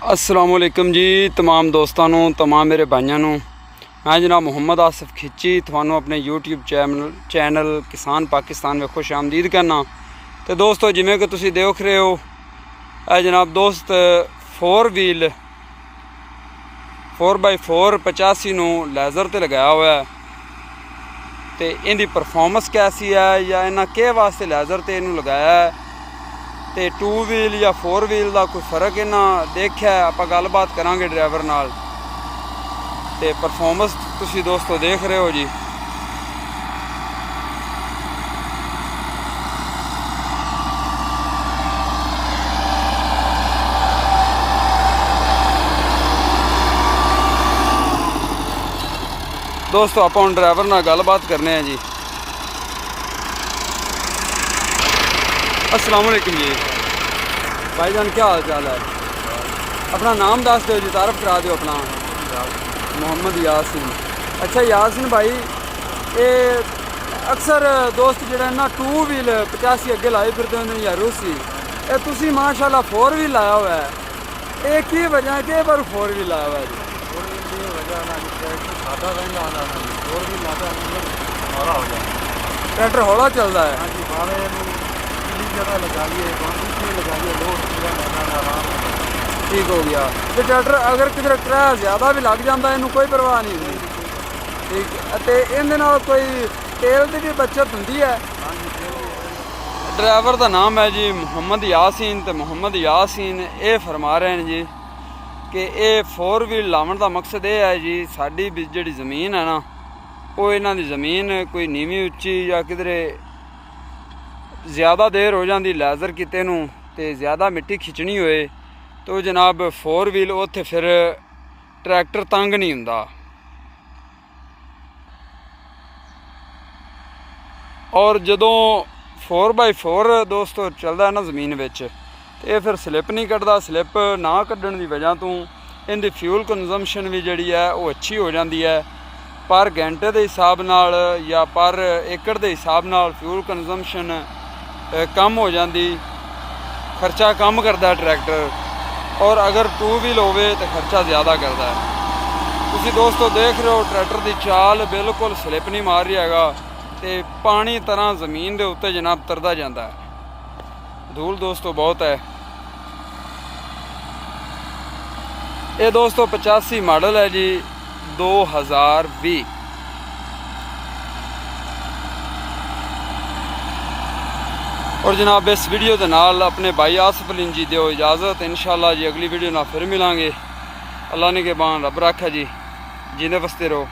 अस्सलामुअलैकुम जी तमाम दोस्तों नू तमाम मेरे भाइयों नू। मैं जनाब मोहम्मद आसिफ खिची थानू अपने यूट्यूब चैनल किसान पाकिस्तान में खुश आमदीद करना। तो दोस्तों जिमें कि तुसी देख रहे हो जनाब दोस्त 4 व्हील 4x4 85 नू लेज़र ते लगाया हुआ है। तो इनकी परफॉर्मेंस कैसी है या इन्हें के वास्ते लेज़र ते इनू लगाया है तो 2 व्हील या 4 व्हील का कोई फर्क इन्हें देखा आप गलबात करांगे ड्राइवर नाल। ते परफॉर्मेंस तुसी दोस्तों देख रहे हो जी। दोस्तों आप हम ड्राइवर नाल गलबात करने हैं जी। अस्सलाम वालेकुम जी भाईजान, क्या हाल चाल है? अपना नाम दस दो जी, तारफ करा दो अपना। मोहम्मद यासीन। अच्छा यासीन भाई, ये अक्सर दोस्त जो ना 2 व्हील 85 अगे लाई फिरते होंगे या रूसी, ये तुसी माशाल्लाह 4 व्हील लाया हुआ है। ये की वजह है कि पर 4 व्हील लाया हुआ है जी? 4 व्हील की वजह सादा रहता है, 4 व्हील लाता हौला हो जाए, ट्रैक्टर हौला चलता है। हाँ जी, बारे जगह लगाइए, लगाइए, लोड आराम ठीक हो गया। तो ट्रैक्टर अगर किधर किराया ज़्यादा भी लग जाता है, इनू कोई परवाह नहीं होती। ठीक है, तो इहदे कोई तेल की भी बचत होती है। ड्राइवर का नाम है जी मोहम्मद यासीन। तो मोहम्मद यासीन ये फरमा रहे हैं जी कि ये 4 व्हील लावन का मकसद ये है जी, साड़ी जी ज़मीन है ना, वो इन्हों की ज़मीन कोई नीवी उच्ची या किधरे ज़्यादा देर हो जाती लेज़र किते नू ते ज़्यादा मिट्टी खिंचनी होए तो जनाब 4 व्हील उत्थे फिर ट्रैक्टर तंग नहीं हुंदा। और जदों 4x4 दोस्तों चलता है ना ज़मीन विच, तो ये फिर स्लिप नहीं कटदा। स्लिप ना कड्डण दी वजह तो इनकी फ्यूल कंजम्पशन भी जिहड़ी है वो अच्छी हो जाती है। पर घंटे के हिसाब नाल या पर एकड़ के हिसाब नाल फ्यूल कंजम्पशन कम हो जाती, खर्चा कम करता है ट्रैक्टर। और अगर 2 व्हील होवे तो खर्चा ज़्यादा करता है। तुसी दोस्तों देख रहे हो ट्रैक्टर की चाल बिल्कुल स्लिप नहीं मार रही हैगा, तो पानी तरह ज़मीन के उत्ते जनाब तरदा जाता है। धूल दोस्तों बहुत है। ये दोस्तों 85 मॉडल है जी 2020। और जनाब इस वीडियो के नाल अपने भाई आसिफ जी दो इजाज़त। इंशाअल्लाह जी अगली वीडियो ना फिर मिलांगे। अल्लाह ने के बान रब रखा जी, जीने बसते रहो।